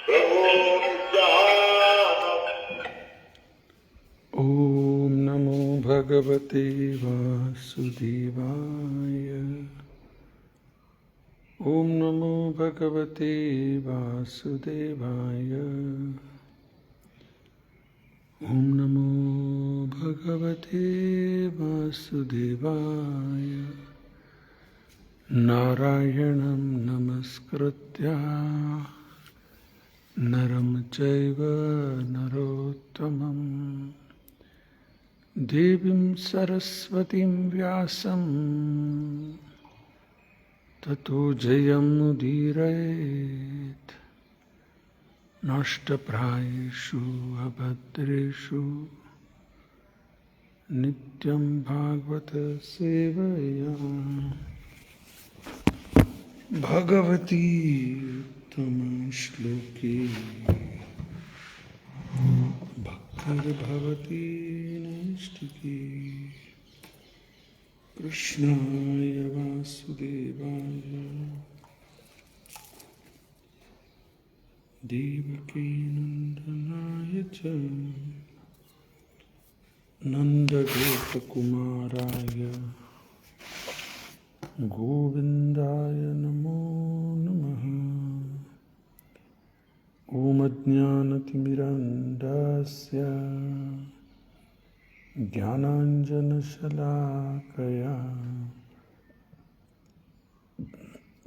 Om Namo Bhagavate Vasudevaya. Om Namo Bhagavate Vasudevaya. Om Namo Bhagavate Vasudevaya. Narayanam Namaskritya Naram Chaiva Narottamam Devim Saraswatim Vyasam Tato Jayam Udirayet Nashtaprayeshu Abhadreshu Nityam Bhagavata Sevaya Bhagavati Uttama Shloki Bhaktir Bhavati Naistiki Krishnaya Vasudevaya Devaki Nandanaya Cha Nanda Gopa Kumaraya Govindaya Namo Namaha Om Ajnanatimirandasya Jnananjana Shalakaya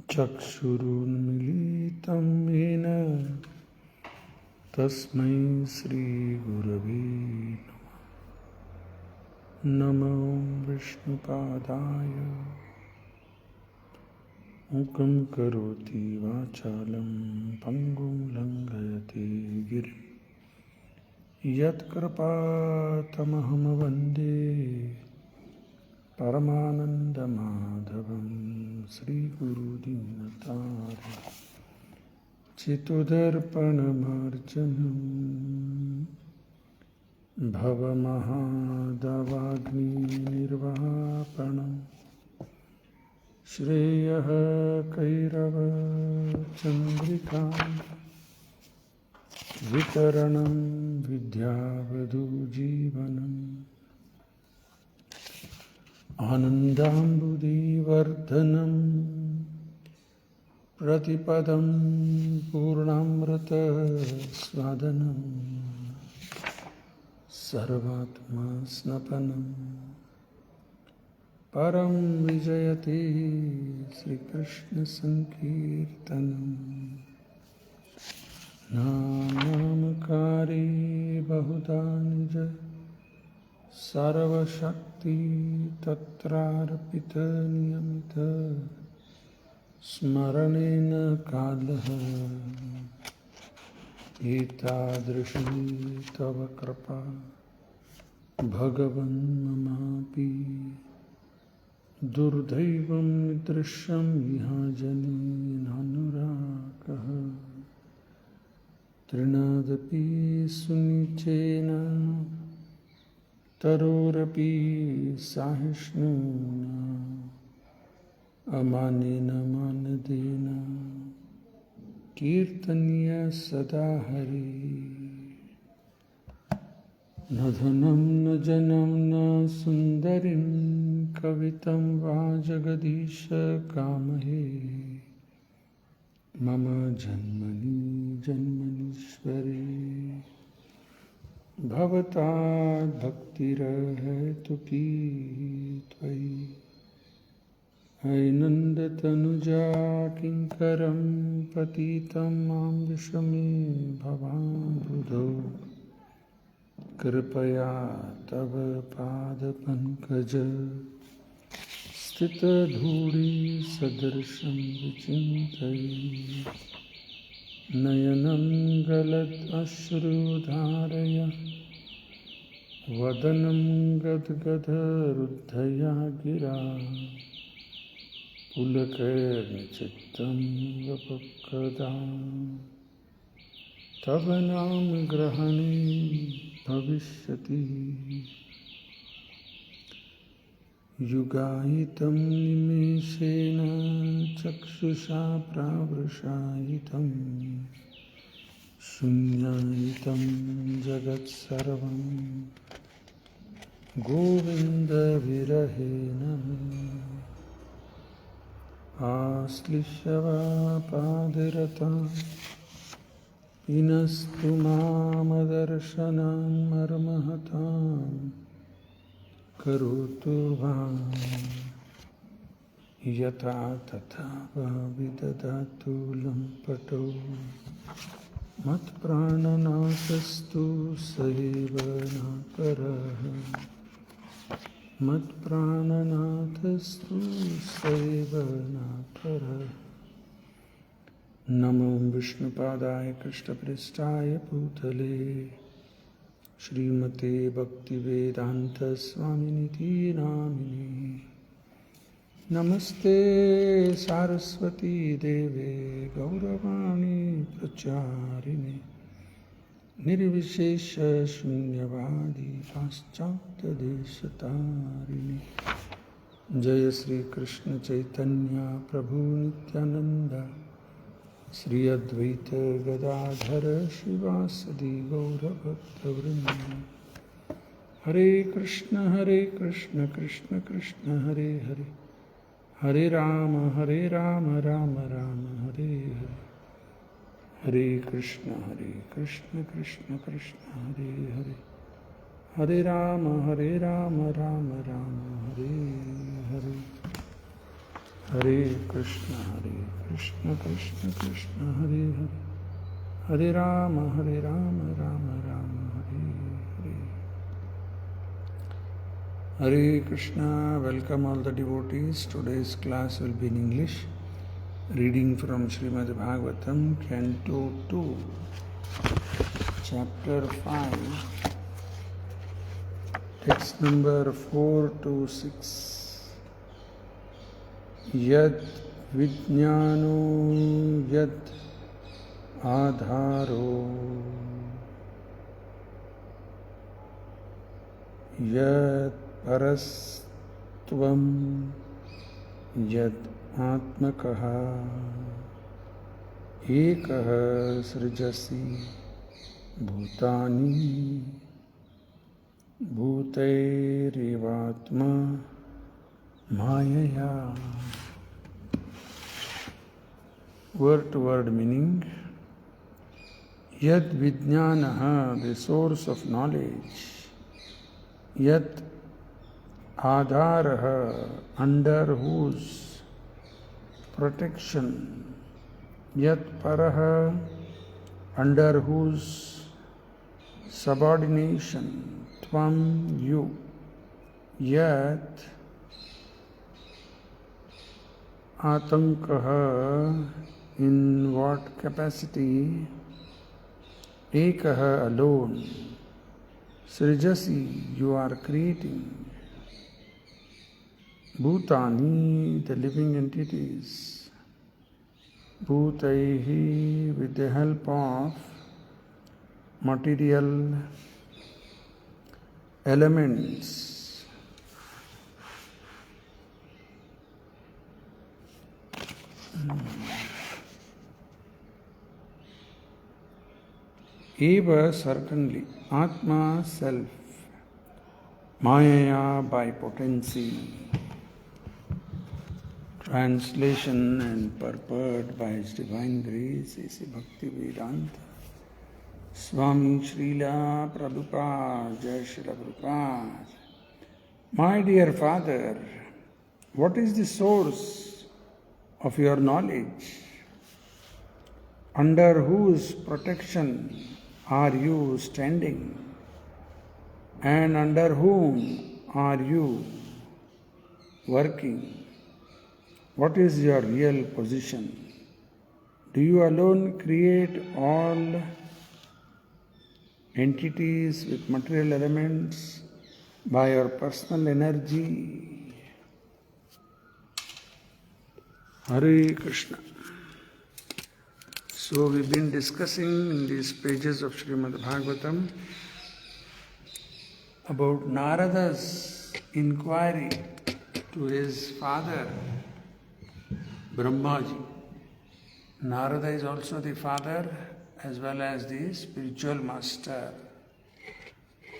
Chakshurunmilitam Yena Tasmai Sri Gurave Namo Vishnupadaya Mukam karoti vachalam pangum langayate girim Yat kripatamaham vande Paramananda madhavam Sri Guru Dinatara Chitudarpanamarjanam Bhavamahadavagni nirvapanam Shreyah Kairava Chandrika Vitaranam Vidyavadu Jivanam Anandambudhi Vardhanam Pratipadam Purnamrata Swadanam Sarvatma Snapanam Param Vijayate Sri Krishna Sankirtanam Namakari Bahudanija Sarva Shakti Tatrarpita Niyamita Smaranena Kalaha Etadrishi Tava Krapa Bhagavan Mamapi Durdaivam Drishyam Vihajani Nanurakaha Trinadapi Sunichena Tarorapi Sahishnuna Amanena Manadena Kirtaniya Sadahari Nadhanam na janam na sundarim Kavitam vajagadisha kamahe Mama janmani janmanishwari Bhavatad bhaktirahetuki tvai Ainandatanuja kinkaram patitam mam vishame bhavanbudo Kripaya tava pada pankaja Stita dhuri sadarsham vichintai Nayanam galat ashru dharaya Vadanam gadgada ruddhaya gira Pulakair chittam vapakadam Tavanam grahani bhavishyati Yugayitam nimeshena chakshusha pravrashayitam Shunyaitam jagat sarvam Govinda virahena Aslishyava padirata Inastu mamadarshanam marmahatam Karotu vam Yata tatha vidadatu lampato Mat prananasastu saiva naparaha Mat prananathastu saiva naparaha Namo Vishnupadaya Krishna Pristaya Bhutale Srimate Bhaktivedanta Swaminiti Namini Namaste Saraswati Deve Gauravani Pracharini Nirvishesha Shunyavadi Paschata Desatarini Jaya Sri Krishna Chaitanya Prabhu Nityananda Sri Advaita Gadadhara Shivasadi Gauravakta Vrinda Hare Krishna Krishna Krishna Hare Hare Hare Rama Rama Rama Hare Hare Hare Krishna Krishna Krishna Hare Hare Hare Rama Rama Rama Hare Hare Hare Krishna Krishna Krishna Hare Hare Hare Rama Rama Rama Hare Hare Hare Krishna, welcome all the devotees. Today's class will be in English. Reading from Srimad Bhagavatam, Canto 2, Chapter 5, text number 4 to 6. Yad Vijnano Yad Adharo Yad Parastvam Yad Atmakaha Ekaha Srijasi Bhutani Bhutairevatma Mayaya. Word to word meaning. Yad Vijnanaha, the source of knowledge. Yat Adharaha, under whose protection. Yat Paraha, under whose subordination. Tvam, you. Yat Atankaha, in what capacity. Ekaha, alone. Srijasi, you are creating. Bhutani, the living entities. Bhutaihi, with the help of material elements. Eva, certainly. Atma, self. Mayaya, by potency. Translation and purport by His Divine Grace, A.C. Bhaktivedanta Swami Srila Prabhupada, Jai Srila Prabhupada. My dear Father, what is the source of your knowledge? Under whose protection are you standing? And under whom are you working? What is your real position? Do you alone create all entities with material elements by your personal energy? Hare Krishna. So we've been discussing in these pages of Srimad Bhagavatam about Narada's inquiry to his father, Brahmaji. Narada is also the father as well as the spiritual master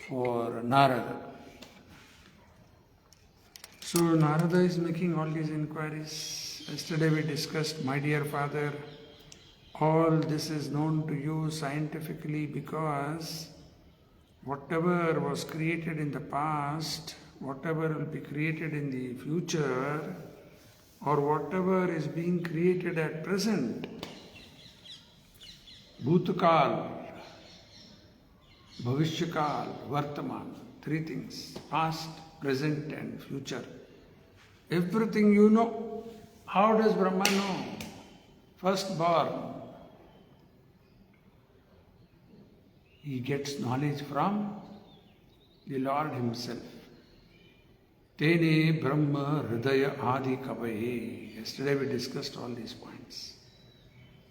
for Narada. So Narada is making all these inquiries. Yesterday we discussed, my dear father, all this is known to you scientifically because whatever was created in the past, whatever will be created in the future, or whatever is being created at present, Bhutakal, Bhavishyakal, Vartaman, three things, past, present and future. Everything you know. How does Brahma know? Firstborn. He gets knowledge from the Lord Himself. Tene Brahma Hridaya Adi Kavaye. Yesterday we discussed all these points.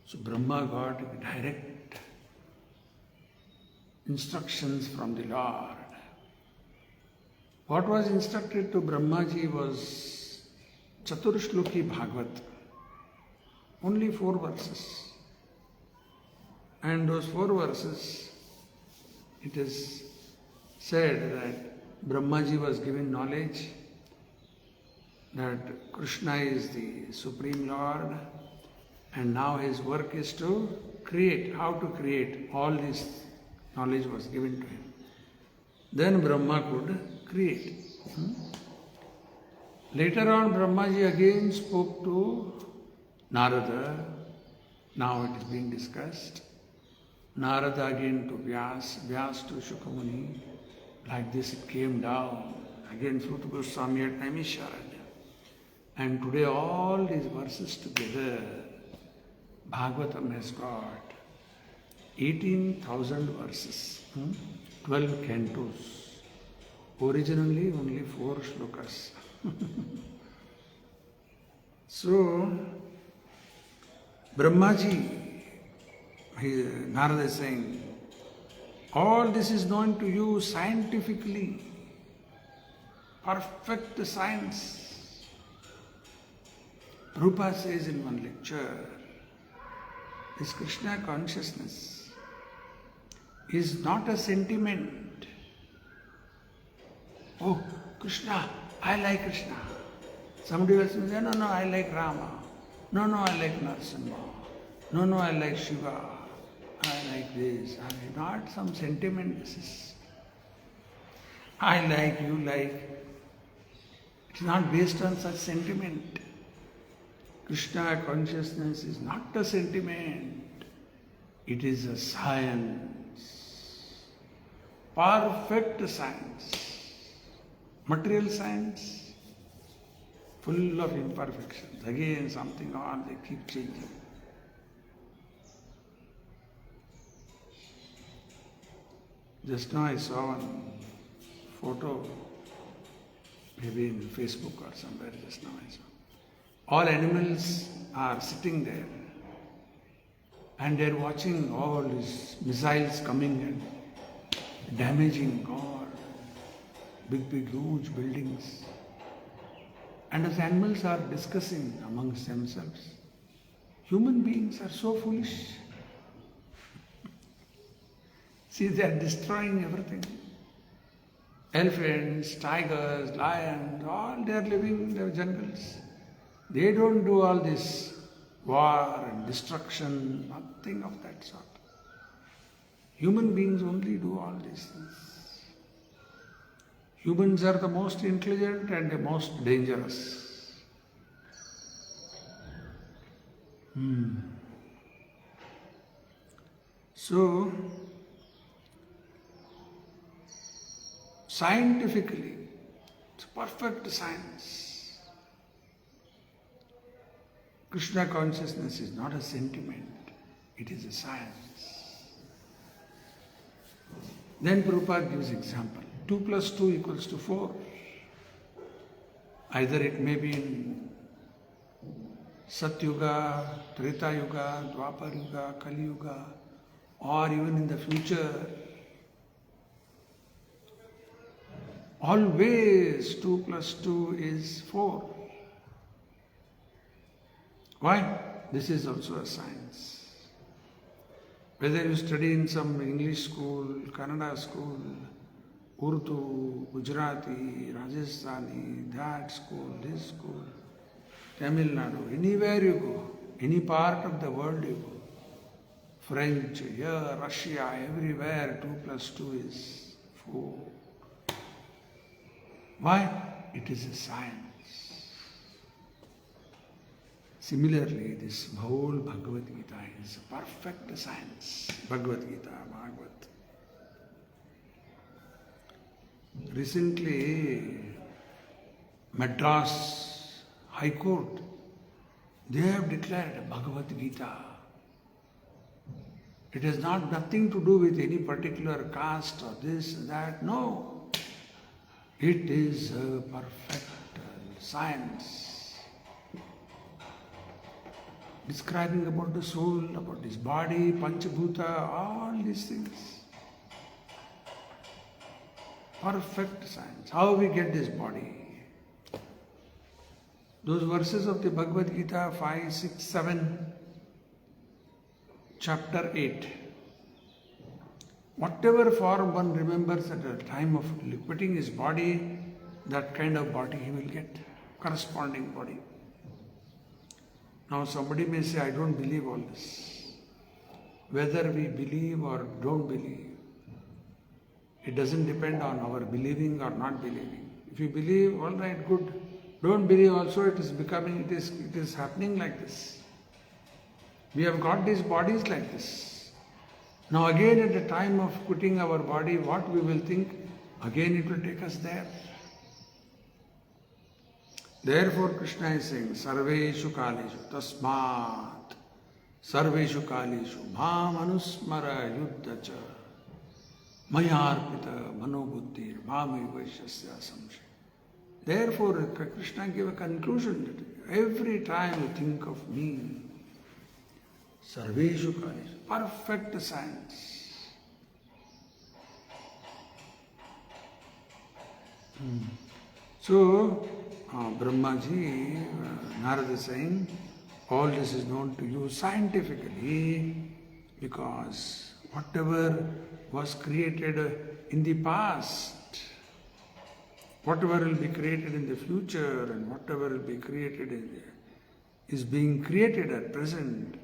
So Brahma got direct instructions from the Lord. What was instructed to Brahmaji was Chaturshloki Bhagavat. Only 4 verses. And those 4 verses, it is said that Brahmaji was given knowledge that Krishna is the Supreme Lord, and now his work is to create. How to create? All this knowledge was given to him. Then Brahma could create. Later on, Brahmaji again spoke to Narada. Now it is being discussed. Narada again to Vyas, Vyas to Shukamuni. Like this it came down. Again Suta Goswami at Naimisharanya. And today all these verses together, Bhagavatam has got 18,000 verses, 12 cantos. Originally only 4 shlokas. So, Brahmaji, Narada is saying, all this is known to you scientifically, perfect science. Rupa says in one lecture, this Krishna consciousness is not a sentiment. Oh, Krishna, I like Krishna. Somebody else will say, no, I like Rama. No, I like Narasimha. No, I like Shiva. I like this. Not some sentiment. This is, I like, you like. It's not based on such sentiment. Krishna consciousness is not a sentiment. It is a science. Perfect science. Material science, full of imperfections. Again, something on, they keep changing. Just now I saw one photo, maybe in Facebook or somewhere, just now I saw. All animals are sitting there and they are watching all these missiles coming and damaging all big, huge buildings. And as animals are discussing amongst themselves, human beings are so foolish. See, they are destroying everything. Elephants, tigers, lions, all they are living in their jungles. They don't do all this war and destruction, nothing of that sort. Human beings only do all these things. Humans are the most intelligent and the most dangerous. So, scientifically, it's perfect science. Krishna consciousness is not a sentiment, it is a science. Then Prabhupada gives example. 2 plus 2 equals to 4. Either it may be in Satyuga, Treta Yuga, Dwapar Yuga, Kali Yuga, or even in the future. Always 2 plus 2 is 4. Why? This is also a science. Whether you study in some English school, Kannada school, Urdu, Gujarati, Rajasthani, that school, this school, Tamil Nadu, anywhere you go, any part of the world you go, French, here, Russia, everywhere, 2 plus 2 is 4. Why? It is a science. Similarly, this whole Bhagavad Gita is a perfect science. Bhagavad Gita, Bhagavat. Recently, Madras High Court, they have declared Bhagavad Gita. It has nothing to do with any particular caste or this, that. No. It is a perfect science. Describing about the soul, about his body, Panchabhuta, all these things. Perfect science. How we get this body? Those verses of the Bhagavad Gita, 5, 6, 7, chapter 8. Whatever form one remembers at the time of liquidating his body, that kind of body he will get, corresponding body. Now somebody may say, I don't believe all this. Whether we believe or don't believe, it doesn't depend on our believing or not believing. If you believe, all right, good. Don't believe also, it is happening like this. We have got these bodies like this. Now again at the time of quitting our body, what we will think, again it will take us there. Therefore Krishna is saying, Sarveshu Kaleshu Tasmat Sarveshu Kaleshu Bham Anusmara Yuddhacha Mayarpita Manobuddhir Bhami Vaishyasya Samshay. Therefore Krishna gave a conclusion that every time you think of me, Sarveshu Kaleshu, perfect science. So, Brahmaji, Narada is saying, all this is known to you scientifically because whatever was created in the past, whatever will be created in the future and whatever will be created is being created at present,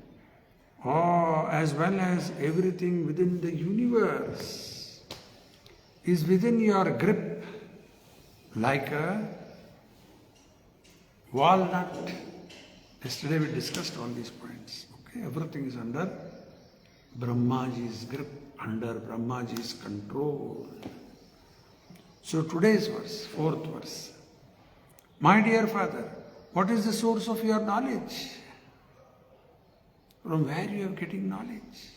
or as well as everything within the universe is within your grip like a walnut. Yesterday we discussed all these points. Okay, everything is under Brahmaji's grip, under Brahmaji's control. So today's verse, 4th verse. My dear father, what is the source of your knowledge? From where you are getting knowledge?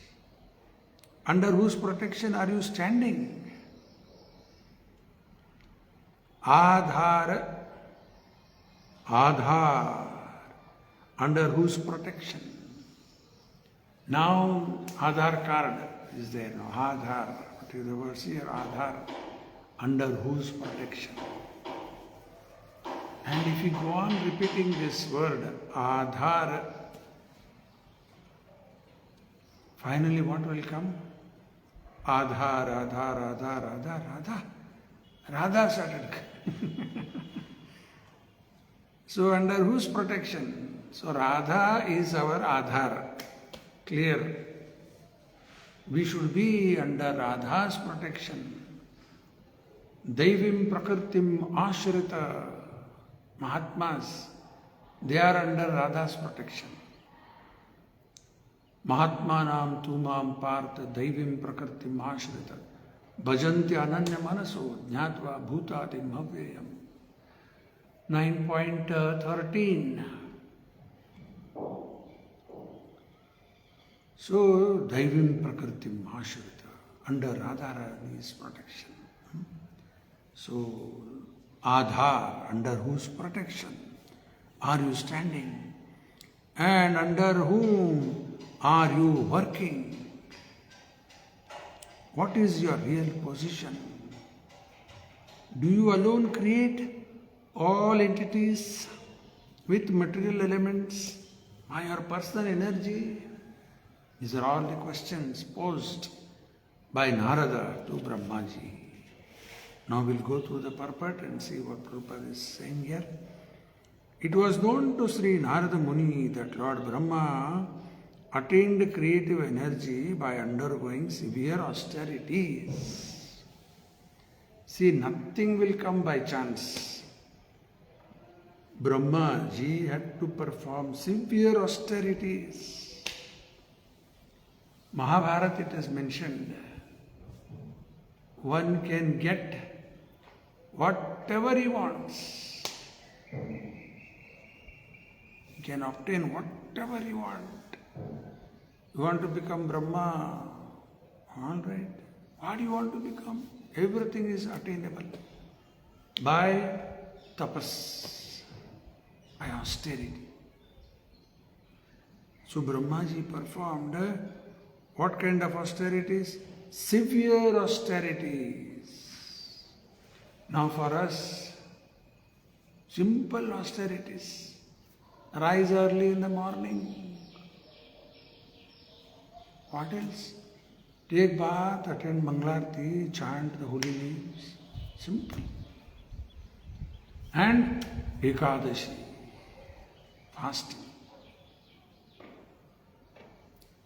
Under whose protection are you standing? Adhar, under whose protection? Now Aadhaar card is there now. Aadhaar, what is the verse here? Aadhaar, under whose protection? And if you go on repeating this word, Aadhaar, finally what will come? Aadhaar, Aadhaar, Aadhaar, Aadhaar, Radha. Radha started. So under whose protection? So Radha is our Aadhaar. Clear. We should be under Radha's protection. Daivim Prakritim Ashrita. Mahatmas, they are under Radha's protection. Mahatmanam tumam partha daivim prakritim ashrita bhajanti ananya manaso jnatva bhutatim bhavyayam. 9.13. So, daivim prakritim ashrita, under Radharani's protection. So, Aadhaar, under whose protection are you standing? And under whom are you working? What is your real position? Do you alone create all entities with material elements by your personal energy? These are all the questions posed by Narada to Brahmaji. Now we'll go through the purport and see what Prabhupada is saying here. It was known to Sri Narada Muni that Lord Brahma attained creative energy by undergoing severe austerities. See, nothing will come by chance. Brahma ji had to perform severe austerities. Mahabharata it is mentioned, one can get whatever he wants. He can obtain whatever he wants. You want to become Brahma? All right. What do you want to become? Everything is attainable by tapas, by austerity. So Brahmaji performed what kind of austerities? Severe austerities. Now for us, simple austerities. Rise early in the morning. What else? Take bath, attend Mangalarti, chant the holy names. Simple. And Ekadashi, fasting.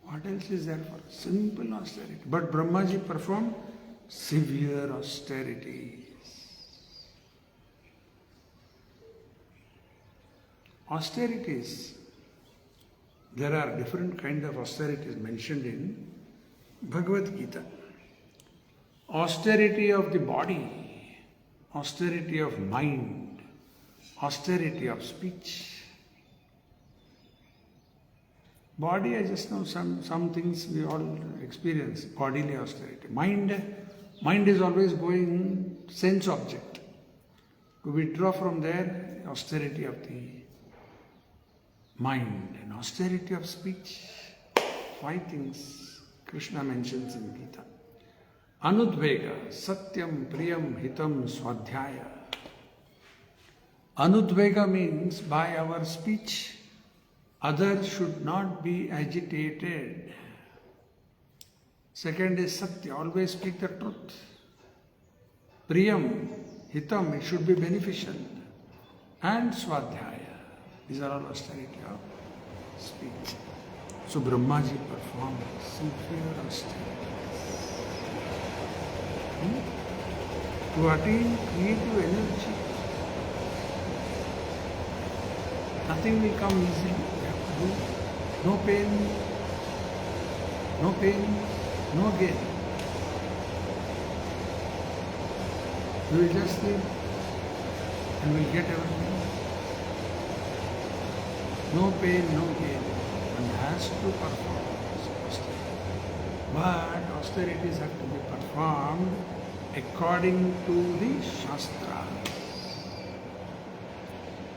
What else is there for us? Simple austerity. But Brahmaji performed severe austerities. Austerities. There are different kinds of austerities mentioned in Bhagavad Gita. Austerity of the body, austerity of mind, austerity of speech. Body, I just know some things we all experience, bodily austerity. Mind is always going sense object. To withdraw from there, austerity of the mind and austerity of speech. 5 things Krishna mentions in Gita. Anudvega, Satyam, Priyam, Hitam, Swadhyaya. Anudvega means by our speech, others should not be agitated. Second is Satya, always speak the truth. Priyam, Hitam, it should be beneficial. And Swadhyaya. These are all austerity of speech. So Brahmaji performed severe austerities. To attain creative energy. Nothing will come easily. You have to do no pain, no gain. You will just live and will get everything. No pain, no gain. One has to perform austerity. But austerities have to be performed according to the Shastras.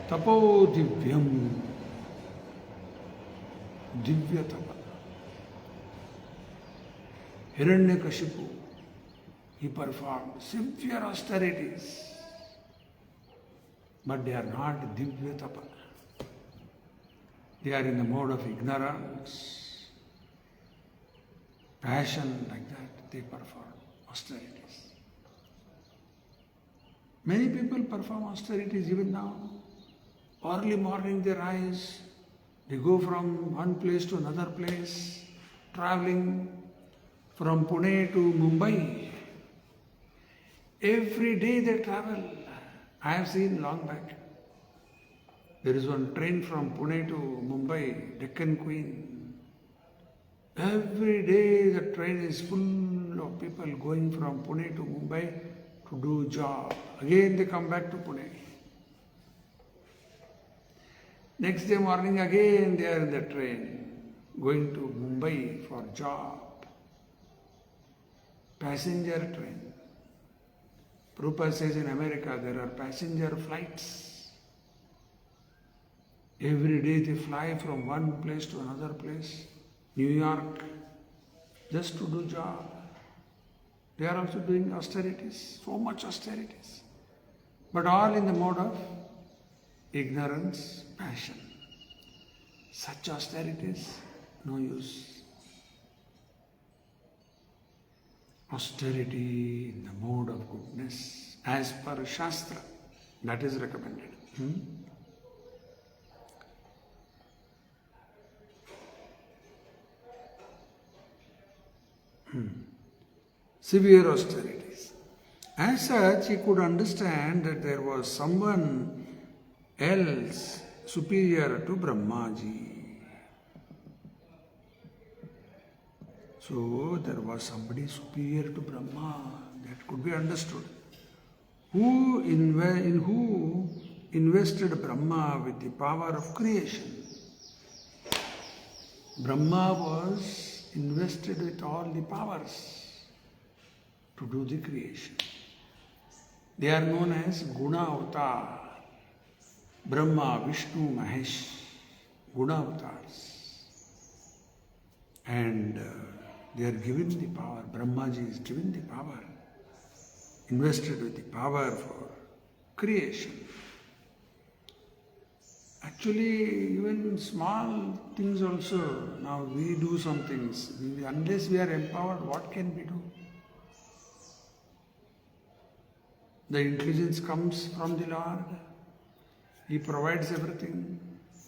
Tapo divyam. Divya tapa. Hiranyakashipu, he performed severe austerities. But they are not divya tapa. They are in the mode of ignorance, passion, like that. They perform austerities. Many people perform austerities even now. Early morning they rise, they go from one place to another place, traveling from Pune to Mumbai. Every day they travel. I have seen long back. There is one train from Pune to Mumbai, Deccan Queen. Every day the train is full of people going from Pune to Mumbai to do job. Again they come back to Pune. Next day morning again they are in the train going to Mumbai for job. Passenger train. Prabhupada says in America there are passenger flights. Every day they fly from one place to another place, New York, just to do job. They are also doing austerities, so much austerities. But all in the mode of ignorance, passion. Such austerities, no use. austerity in the mode of goodness as per Shastra. That is recommended. Severe austerities. As such, he could understand that there was someone else superior to Brahmaji. So there was somebody superior to Brahma, that could be understood. Who invested Brahma with the power of creation? Brahma was invested with all the powers to do the creation. They are known as Guna Avatar. Brahma, Vishnu, Mahesh, Guna Avatars. And they are given the power. Brahmaji is given the power, invested with the power for creation. Actually, even small things also, now we do some things. Unless we are empowered, what can we do? The intelligence comes from the Lord. He provides everything.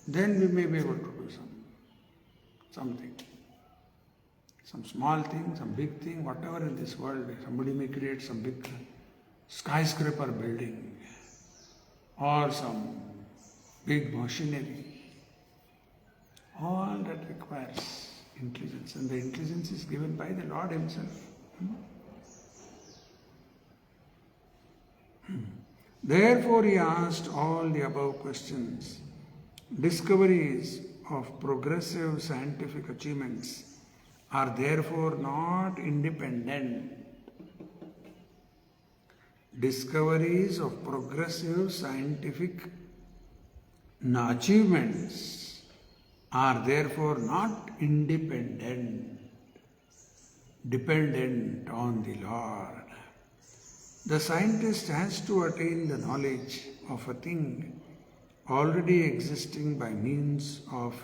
Then we may be able to do something. Some small thing, some big thing, whatever in this world. Somebody may create some big skyscraper building or some big machinery. All that requires intelligence, and the intelligence is given by the Lord Himself. Therefore, he asked all the above questions. Discoveries of progressive scientific achievements are therefore not independent. Discoveries of progressive scientific achievements are therefore not independent, dependent on the Lord. The scientist has to attain the knowledge of a thing already existing by means of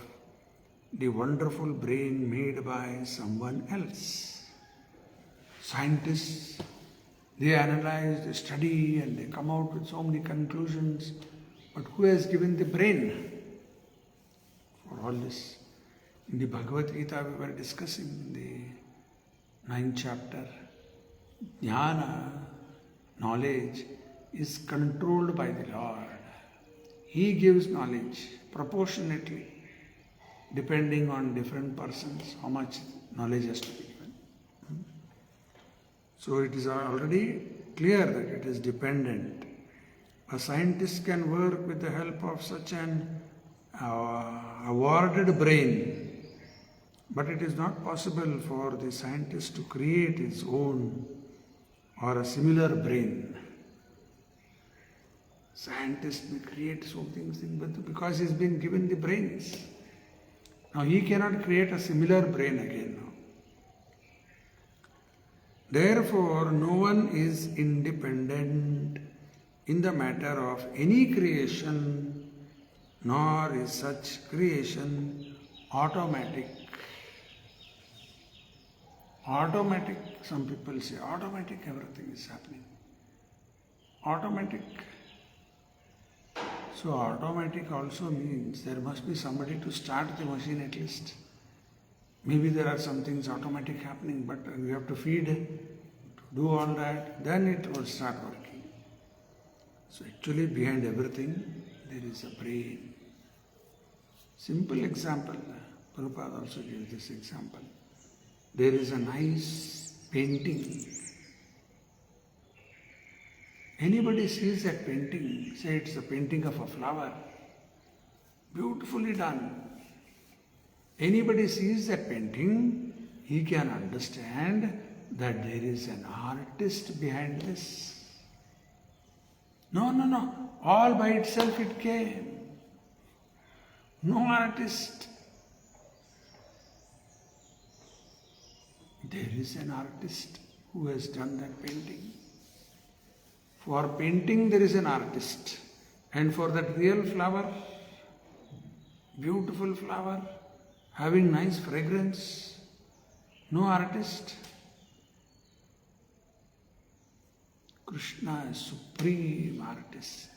the wonderful brain made by someone else. Scientists, they analyze, they study, and they come out with so many conclusions. But who has given the brain for all this? In the Bhagavad Gita we were discussing in the 9th chapter, Jnana, knowledge, is controlled by the Lord. He gives knowledge proportionately, depending on different persons, how much knowledge has to be given. So it is already clear that it is dependent. A scientist can work with the help of such an awarded brain, but it is not possible for the scientist to create his own or a similar brain. Scientist may create something, but because he has been given the brains. Now he cannot create a similar brain again now. Therefore, no one is independent in the matter of any creation, nor is such creation automatic. Automatic, some people say, automatic, everything is happening. Automatic. So automatic also means there must be somebody to start the machine at least. Maybe there are some things automatic happening, but you have to feed, to do all that, then it will start working. So actually behind everything there is a brain. Simple example, Prabhupada also gives this example. There is a nice painting. Anybody sees that painting, say it's a painting of a flower, beautifully done. Anybody sees that painting, he can understand that there is an artist behind this. No, all by itself it came. No artist. There is an artist who has done that painting. For painting there is an artist, and for that real flower, beautiful flower, having nice fragrance, no artist. Krishna is supreme artist.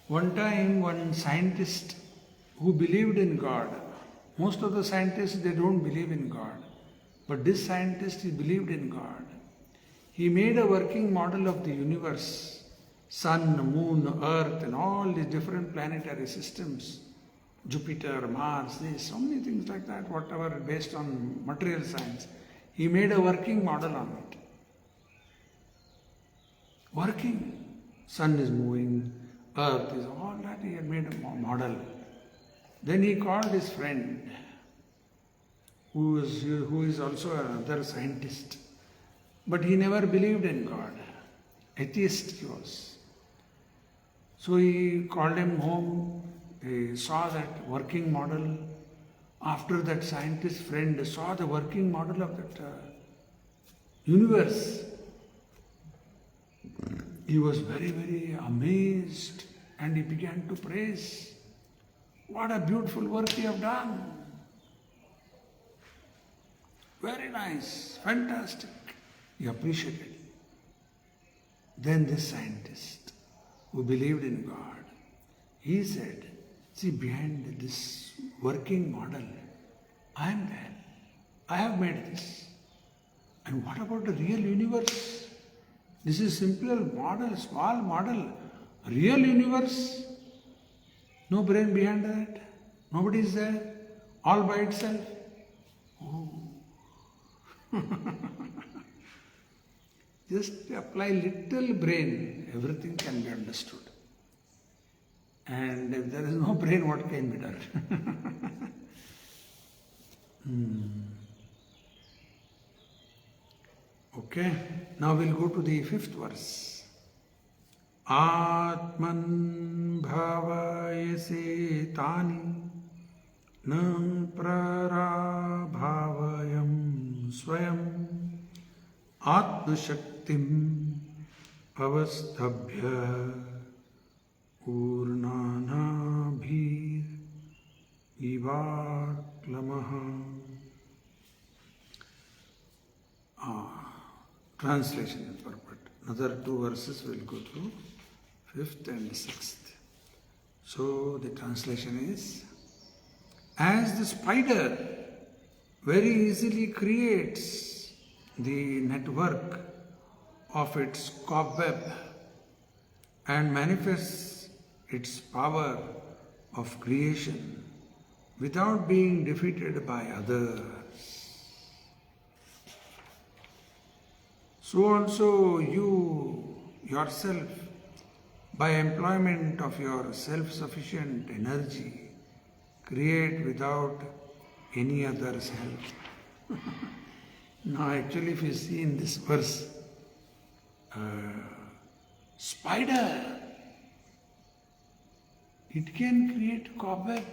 One time, one scientist who believed in God, most of the scientists, they don't believe in God. But this scientist, he believed in God. He made a working model of the universe, sun, moon, earth, and all these different planetary systems. Jupiter, Mars, this, so many things like that, whatever, based on material science. He made a working model on it. Working. Sun is moving, earth is all that, he had made a model. Then he called his friend, who is also another scientist. But he never believed in God. Atheist he was. So he called him home. He saw that working model. After that scientist friend saw the working model of that universe, he was very, very amazed and he began to praise. What a beautiful work you have done. Very nice, fantastic. He appreciated. Then this scientist who believed in God, he said, see, behind this working model, I am there. I have made this. And what about the real universe? This is simple model, small model. Real universe, no brain behind that. Nobody is there. All by itself. Oh. Just apply little brain, everything can be understood. And if there is no brain, what can be done? Okay, now we'll go to the 5th verse. Atman bhavayase tani na prarabhavayam swayam atma shaktim avastabhya urnanabhir ivaklamaha. Translation is purport. Another 2 verses will go through, 5th and 6th. So the translation is, as the spider very easily creates the network of its cobweb and manifests its power of creation without being defeated by others, so also you yourself, by employment of your self-sufficient energy, create without any other's help. Now actually if you see in this verse, spider, it can create cobweb.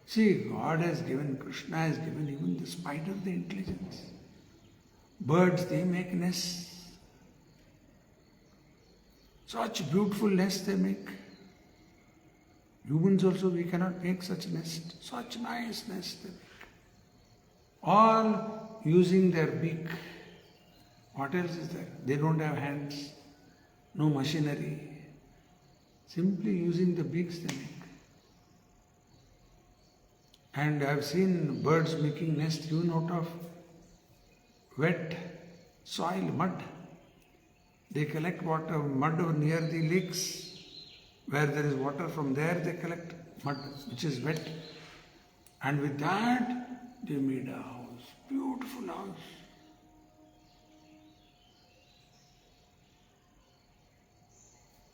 See, God has given, Krishna has given even the spider the intelligence. Birds, they make nests. Such beautiful nests they make. Humans also, we cannot make such nest. Such nice nests they make. All using their beak. What else is there? They don't have hands, no machinery. Simply using the beaks they make. And I have seen birds making nests even out of wet soil, mud. They collect water, mud near the lakes. Where there is water, from there they collect mud, which is wet. And with that, they made a house, beautiful house.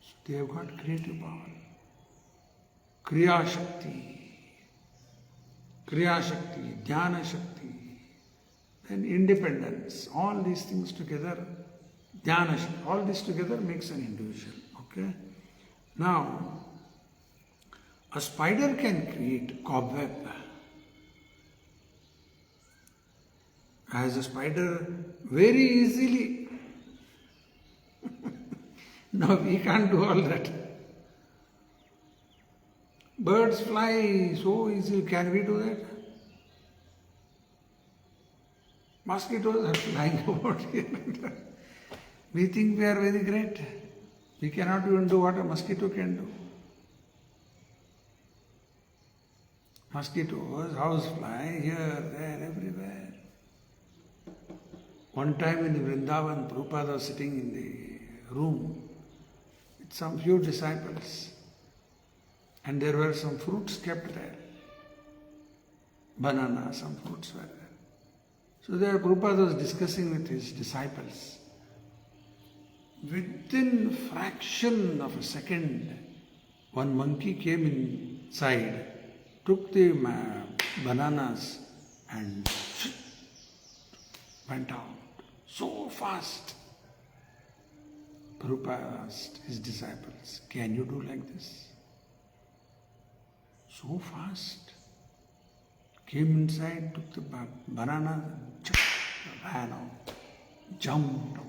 So they have got creative power. Kriya Shakti, Dhyana Shakti, then independence, all these things together, Dhyana Shakti, all this together makes an individual. Okay? Now, a spider can create cobweb. As a spider, very easily. No, we can't do all that. Birds fly so easily, can we do that? Mosquitoes are flying about here and there. We think we are very great. We cannot even do what a mosquito can do. Mosquitoes, housefly, here, there, everywhere. One time in Vrindavan, Prabhupada was sitting in the room with some few disciples, and there were some fruits kept there. Banana, some fruits were there. So there Prabhupada was discussing with his disciples. Within fraction of a second, one monkey came inside, took the bananas and went out. So fast. Prabhupada asked his disciples, can you do like this? So fast. Came inside, took the banana, ran out, jumped out.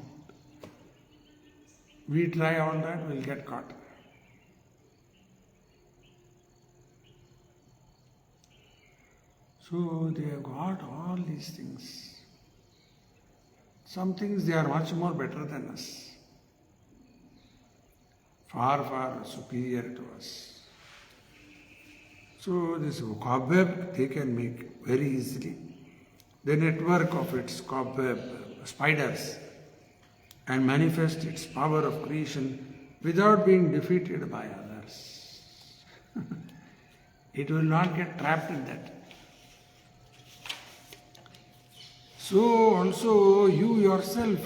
We try all that, we'll get caught. So they have got all these things. Some things they are much more better than us. Far, far superior to us. So this cobweb they can make very easily. The network of its cobweb spiders and manifest its power of creation without being defeated by others. It will not get trapped in that. So also you yourself,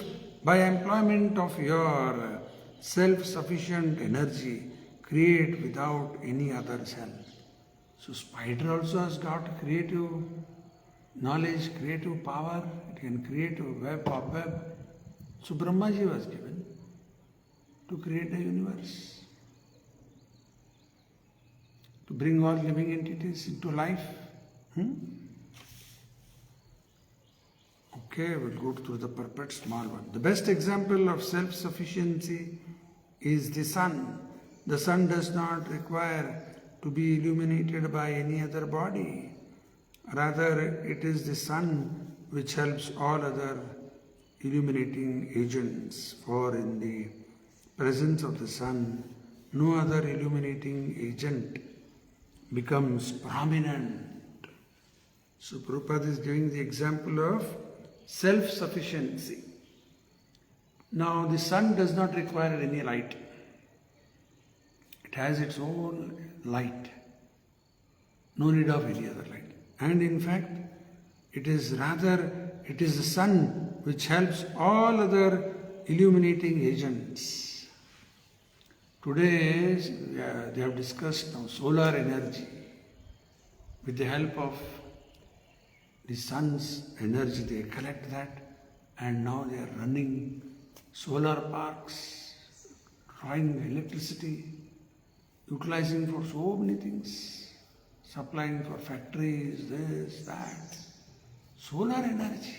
by employment of your self-sufficient energy, create without any other's help. So spider also has got creative knowledge, creative power. It can create a web. So Brahmaji was given to create a universe, to bring all living entities into life. Okay, we'll go through the purport, small one. The best example of self-sufficiency is the sun. The sun does not require to be illuminated by any other body. Rather, it is the sun which helps all other illuminating agents, for in the presence of the sun, no other illuminating agent becomes prominent. So Prabhupada is giving the example of self-sufficiency. Now the sun does not require any light. It has its own light. No need of any other light. And in fact, it is the sun which helps all other illuminating agents. Today, they have discussed now solar energy. With the help of the sun's energy, they collect that, and now they are running solar parks, drawing electricity, utilizing for so many things, supplying for factories, this, that. Solar energy.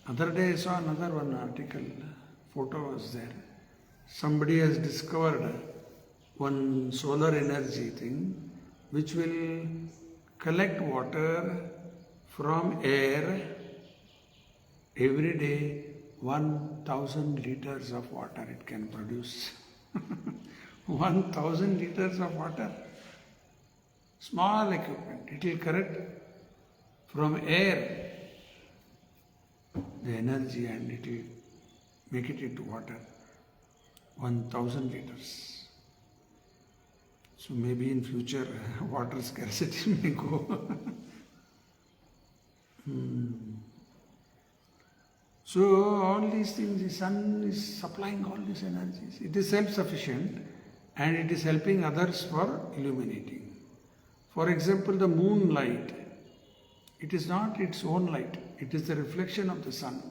Other day I saw another one article, photo was there. Somebody has discovered one solar energy thing which will collect water from air every day. 1,000 liters of water it can produce. 1,000 liters of water. Small equipment. It will collect from air the energy and it will make it into water. 1,000 liters. So maybe in future water scarcity may go. So all these things, the sun is supplying all these energies. It is self-sufficient and it is helping others for illuminating. For example, the moonlight, it is not its own light. It is the reflection of the sun.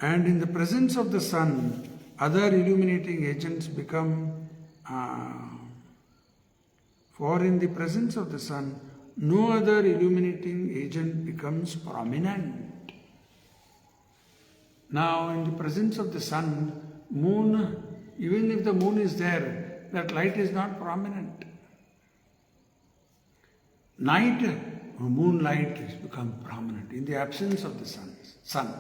And in the presence of the sun, other illuminating agents become, for in the presence of the sun, no other illuminating agent becomes prominent. Now, in the presence of the sun, moon, even if the moon is there, that light is not prominent. Night, moonlight has become prominent in the absence of the sun.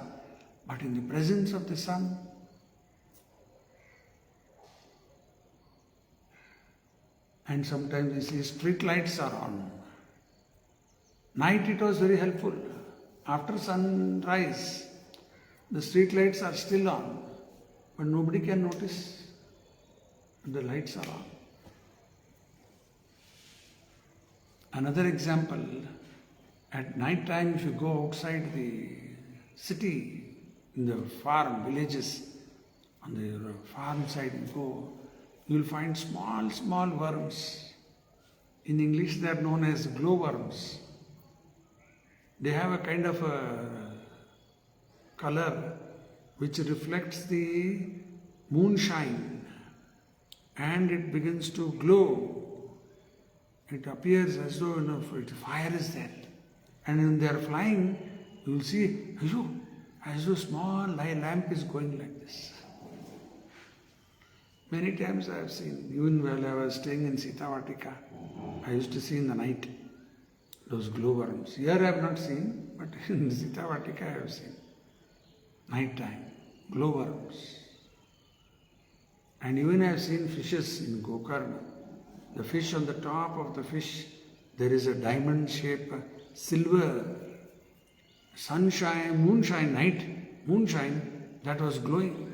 But in the presence of the sun, and sometimes you see street lights are on. Night it was very helpful. After sunrise, the street lights are still on, but nobody can notice the lights are on. Another example, at night time if you go outside the city, in the farm, villages, on the farm side you go, you will find small worms. In English they are known as glowworms. They have a kind of a color which reflects the moonshine and it begins to glow. It appears as though fire is there. And when they are flying, you will see, as though small lamp is going like this. Many times I have seen, even while I was staying in Sitavatika, I used to see in the night those glowworms. Here I have not seen, but in Sitavatika I have seen. Night time, glowworms. And even I have seen fishes in Gokarna. The fish, on the top of the fish, there is a diamond shape, silver, sunshine, moonshine, that was glowing,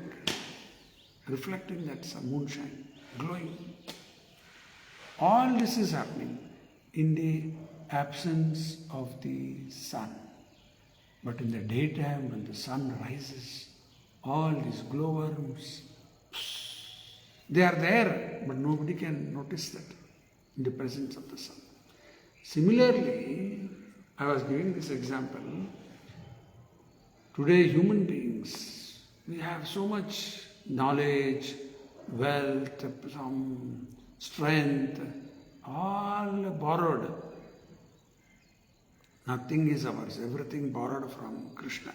reflecting that moonshine, glowing. All this is happening in the absence of the sun. But in the daytime, when the sun rises, all these glowworms, they are there, but nobody can notice that in the presence of the sun. Similarly, I was giving this example. Today, human beings, we have so much knowledge, wealth, some strength, all borrowed. Nothing is ours, everything borrowed from Krishna.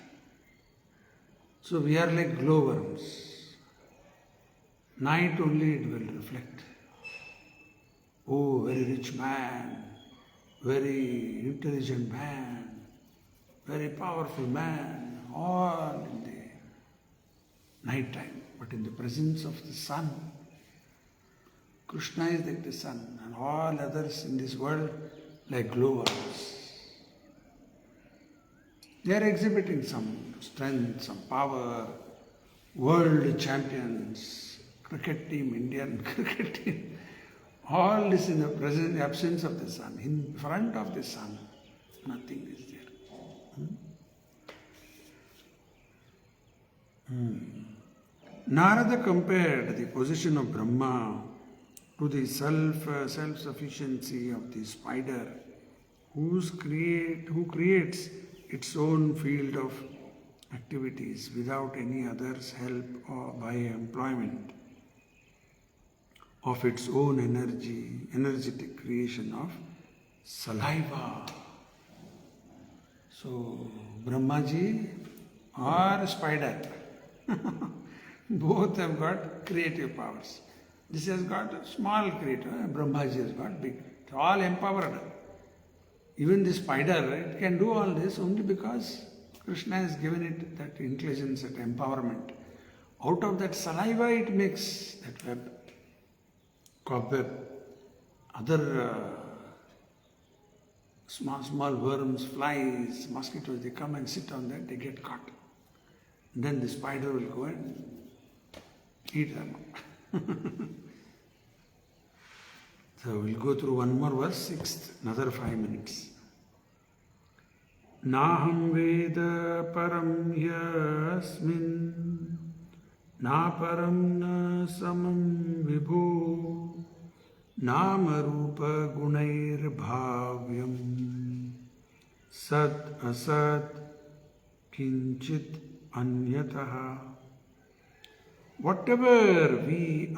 So we are like glowworms. Night only it will reflect. Oh, very rich man, very intelligent man, very powerful man, all in the night time. But in the presence of the sun, Krishna is like the sun, and all others in this world like glowworms. They are exhibiting some strength, some power, world champions, cricket team, Indian cricket team. All this in the absence of the sun. In front of the sun, nothing is there. Narada compared the position of Brahma to the self-sufficiency of the spider who creates its own field of activities without any other's help or by employment of its own energetic creation of saliva. So, Brahmaji or spider, both have got creative powers. This has got a small creator, Brahmaji has got big. It's all empowered. Even the spider, it can do all this only because Krishna has given it that intelligence, that empowerment. Out of that saliva it makes that web, cobweb. Other small worms, flies, mosquitoes, they come and sit on that, they get caught. And then the spider will go and eat them up. So we'll go through one more verse, 6th, another 5 minutes. Naham Veda param yasmin na param na samam vibhu nama rupa gunair bhavyam sat asat kinchit anyataha. Whatever we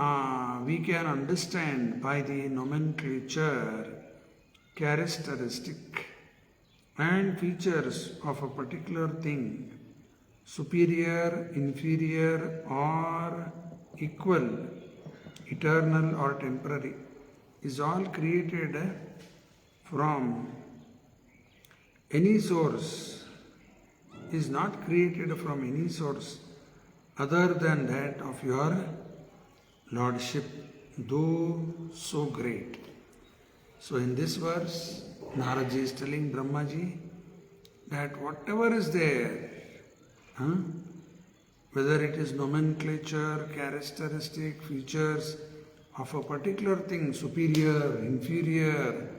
can understand by the nomenclature, characteristic and features of a particular thing, superior, inferior or equal, it eternal or temporary, is all created from any source, is not created from any source other than that of your Lordship, though so great. So in this verse, Naraji is telling Brahmaji that whatever is there, whether it is nomenclature, characteristic, features of a particular thing, superior, inferior,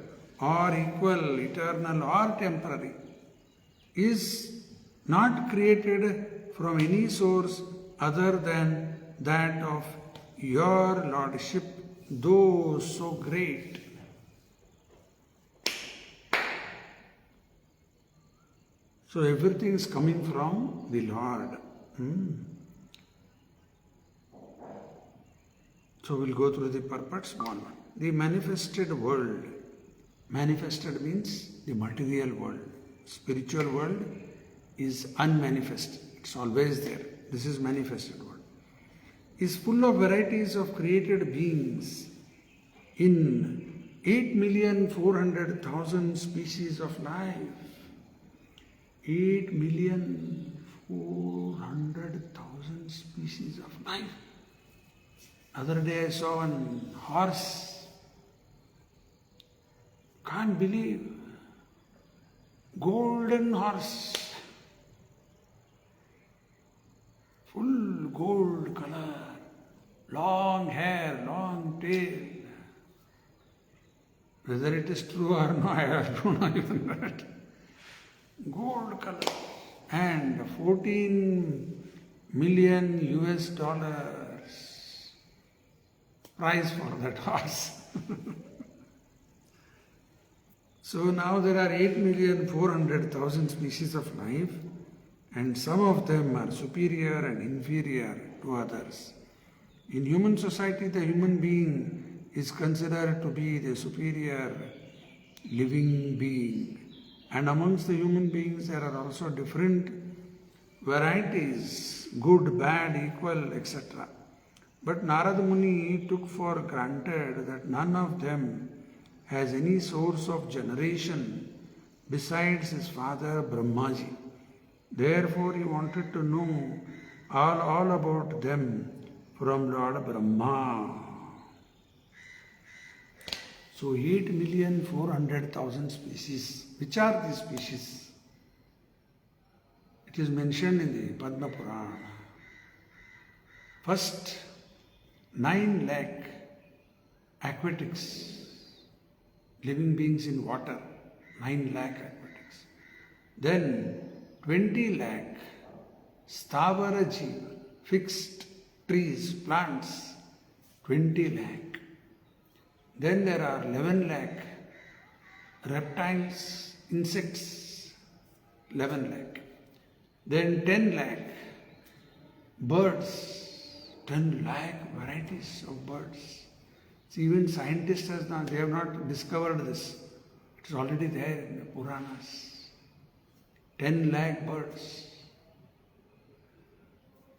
or equal, eternal or temporary, is not created from any source other than that of your Lordship, though so great. So everything is coming from the Lord. So we'll go through the purports one by one. The manifested world. Manifested means the material world. Spiritual world is unmanifested. It's always there. This is manifested world. Is full of varieties of created beings in 8,400,000 species of life. 8,400,000 species of life. Other day I saw one horse. Can't believe. Golden horse. Full gold color. Long hair, long tail. Whether it is true or not, I don't know even that. Gold color. And 14 million US dollars price for that horse. So now there are 8,400,000 species of life, and some of them are superior and inferior to others. In human society, the human being is considered to be the superior living being. And amongst the human beings, there are also different varieties, good, bad, equal, etc. But Narada Muni took for granted that none of them has any source of generation besides his father Brahmaji. Therefore, he wanted to know all about them from Lord Brahma. So 8,400,000 species. Which are these species? It is mentioned in the Padma Purana. First, 9 lakh aquatics, living beings in water, 9 lakh aquatics. Then 20 lakh Stavara Jiva, fixed trees, plants, 20 lakh. Then there are 11 lakh reptiles, insects, 11 lakh. Then 10 lakh birds, 10 lakh varieties of birds. So even scientists they have not discovered this. It is already there in the Puranas. 10 lakh birds.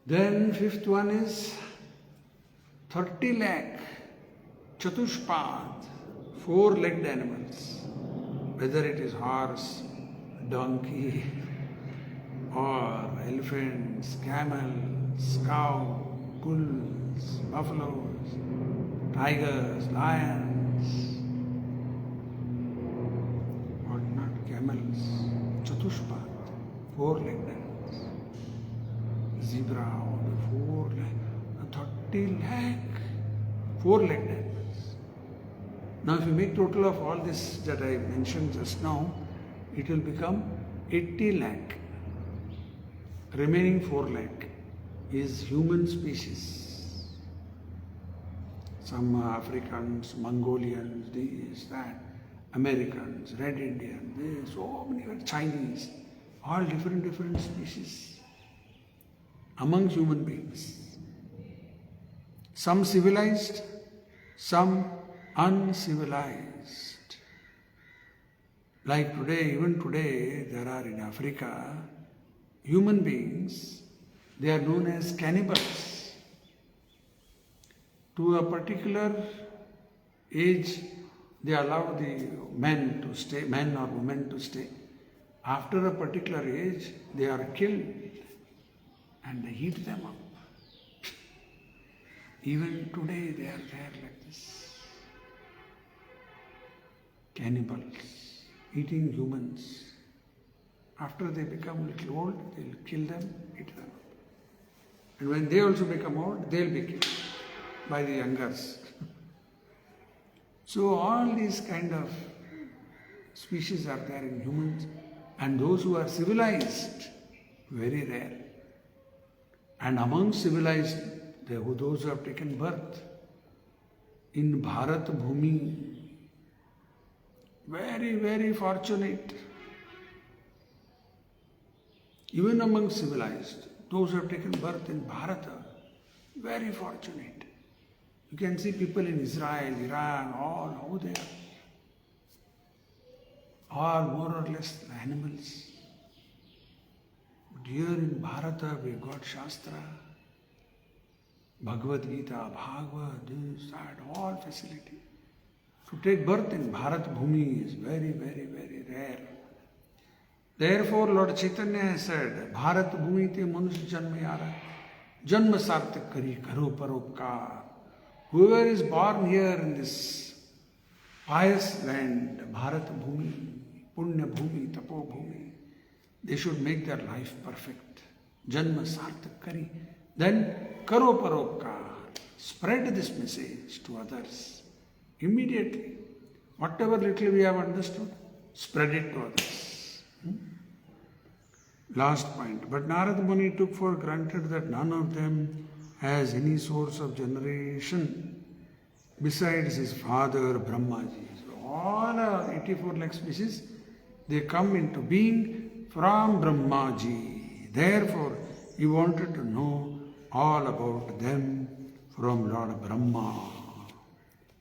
Then fifth one is 30 lakh Chatushpad, 4-legged animals. Whether it is horse, donkey, or elephants, camels, cow, bulls, buffaloes, tigers, lions, what not, camels, Chatushpad, 4-legged animals, zebra, 30 lakh, 4-legged animals. Now if you make total of all this that I mentioned just now, it will become 80 lakh. Remaining 4 lakh is human species. Some Africans, Mongolians, this, that, Americans, Red Indians, this, so many, Chinese, all different species among human beings. Some civilized, some uncivilized. Like today, even today, there are in Africa human beings, they are known as cannibals. To a particular age, they allow the men to stay, men or women to stay. After a particular age, they are killed and they eat them up. Even today, they are there like this. Cannibals, eating humans. After they become a little old, they'll kill them, eat them up. And when they also become old, they'll be killed by the youngers. So all these kind of species are there in humans, and those who are civilized, very rare. And among civilized, those who have taken birth in Bharat Bhumi, very, very fortunate. Even among civilized, those who have taken birth in Bharata, very fortunate. You can see people in Israel, Iran, all how they are. All more or less animals. But here in Bharata we got Shastra, Bhagavad Gita, Bhagavad, this, that, all facility. To take birth in Bharat Bhumi is very, very, very rare. Therefore, Lord Chaitanya has said, Bharat Bhumi te manushya janma yara, janma sartak kari karo paropkar. Whoever is born here in this pious land, Bharat Bhumi, Punya Bhumi, Tapo Bhumi, they should make their life perfect. Janma sartak kari. Then, karo paropkar. Spread this message to others. Immediately. Whatever little we have understood, spread it to others. Last point. But Narad Muni took for granted that none of them has any source of generation besides his father Brahmaji. So all our 84 lakh species, they come into being from Brahmaji. Therefore, he wanted to know all about them from Lord Brahma.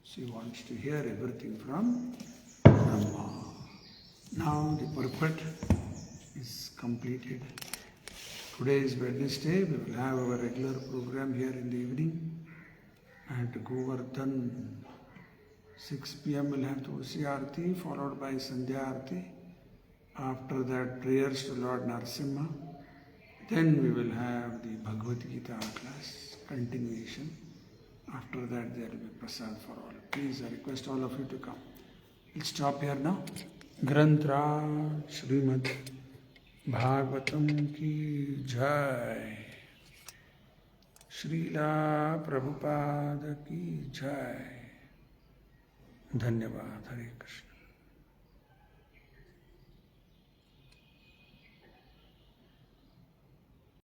So he wants to hear everything from Brahma. Now the purport is completed. Today is Wednesday. We will have our regular program here in the evening. At Govardhana, 6 p.m. we'll have Tulsi Aarti, followed by Sandhya Aarti. After that, prayers to Lord Narasimha. Then we will have the Bhagavad Gita class, continuation. After that, there will be prasad for all. Please, I request all of you to come. We'll stop here now. Granth Srimad Bhagavatam ki jai. Srila Prabhupada ki jai. Dhanyavad. Hare Krishna.